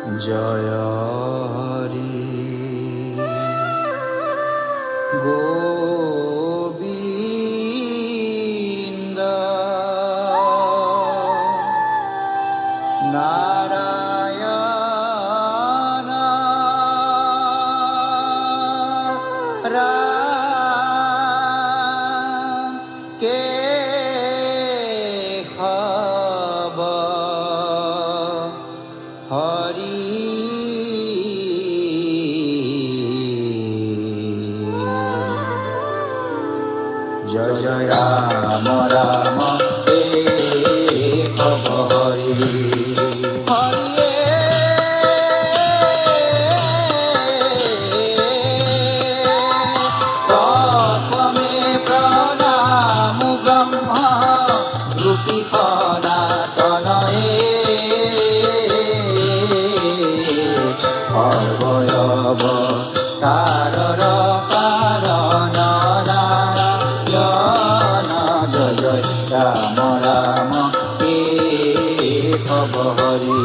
জয় হরি গোবিন্দ নারায়ণ রাম কে খবর হরি জয় জয় রাম রাম কে খবর হরি হরি প্রথমে প্রণাম ব্রহ্মা রূপী সনাতনয়ে অবয়ব তারর কারণ নারায়ণ জয় জয় রাম রাম কে খবর হরি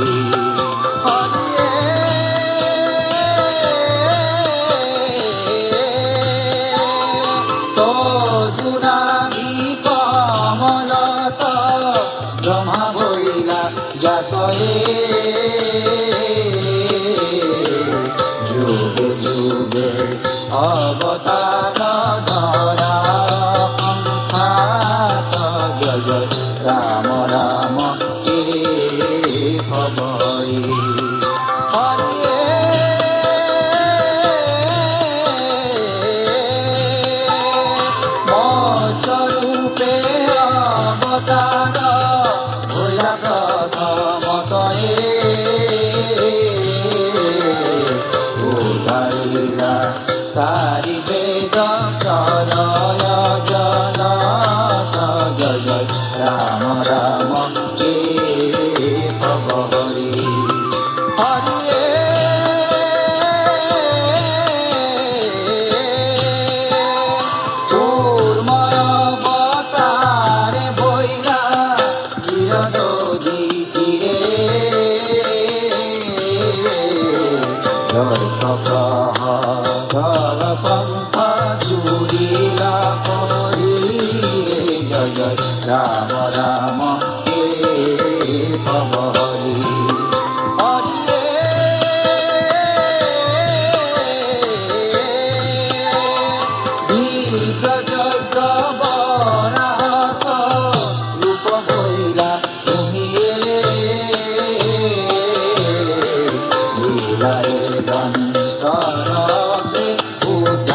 তদুরামি কমলত ব্রহ্মা বইলা জাতয়ে যুগে যুগে অবতার ধরা পন্থাত জয় জয় রাম রাম কে খবরি মৎস্যরূপে অবতার হইলা প্রথমতয়ে উদারিলা সারি বেদ প্রলয় জনত জয় জয় রাম রাম কে খবরি হরিয়ে কুর্ময় অবতারে বইলা চিরনদী তীরে ধর পন্থ জুড়িলা করি জয় জয় রাম রাম কে খবরি হরিয়ে বিপ্রযজ্ঞ বরাহস রূপ বইলা তুমিয়ে লীলায় দন্তরবে উদ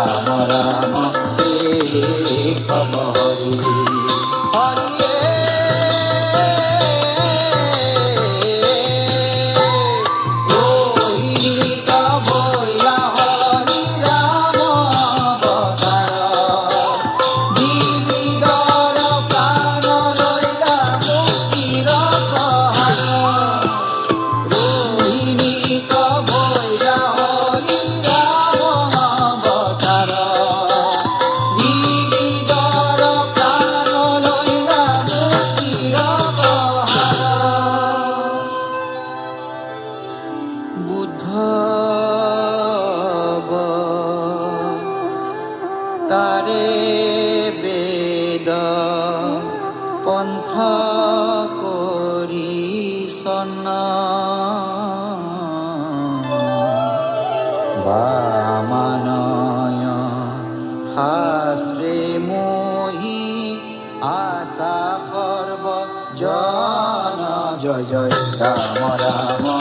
রাম রাম হরি হরি তারে বেদ পন্থ কৰি সনা বামানয় শাস্ত্ৰে মোহি আশা সৰ্ব জন জয় জয় ৰাম ৰাম